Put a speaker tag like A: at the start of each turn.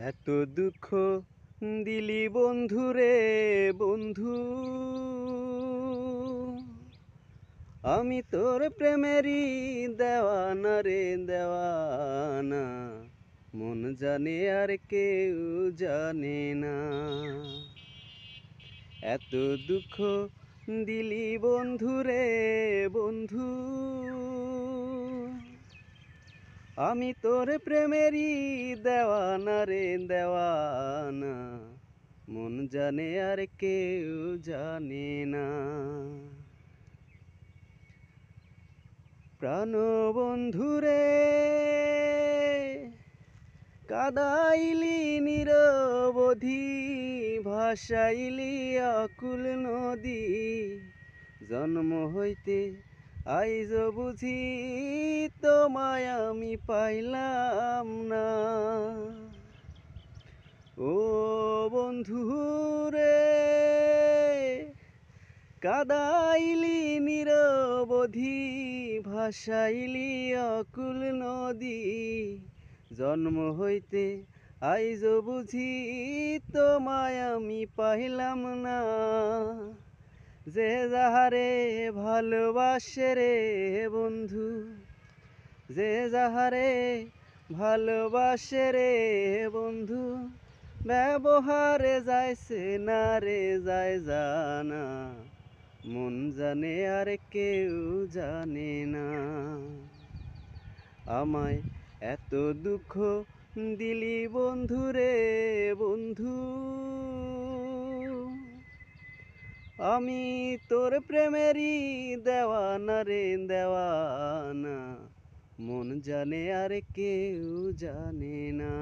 A: এত দুঃখ দিলি বন্ধু রে বন্ধু, আমি তোর প্রেমেরই দেওয়ানা রে দেওয়ানা, মন জানে আর কেউ জানে না। এত দুঃখ দিলি বন্ধু রে বন্ধু, আমি তোর প্রেমেরই দেওয়ানা রে দেওয়ানা, মন জানে আর কেউ জানে না। প্রাণ বন্ধু রে কাদাইলি নিরবধি, ভাসাইলি আকুল নদী, জন্ম হইতে আইজ বুঝি তোমায় আমি পাইলাম না। ও বন্ধু রে কাদাইলি নিরবধি, ভাসাইলি অকুল নদী, জন্ম হইতে আইজ বুঝি তোমায় আমি পাইলাম না। যে যাহারে ভালোবাসে রে বন্ধু, যে যাহারে ভালোবাসে রে বন্ধু, ব্যবহারে যাইছে না রে যায় জানা, মন জানে আর কেউ জানে না। আমায় এত দুঃখ দিলি বন্ধু রে বন্ধু, আমি তোর প্রেমেরই দেওয়ানা রে দেওয়ানা, মন জানে আর কেউ জানে না।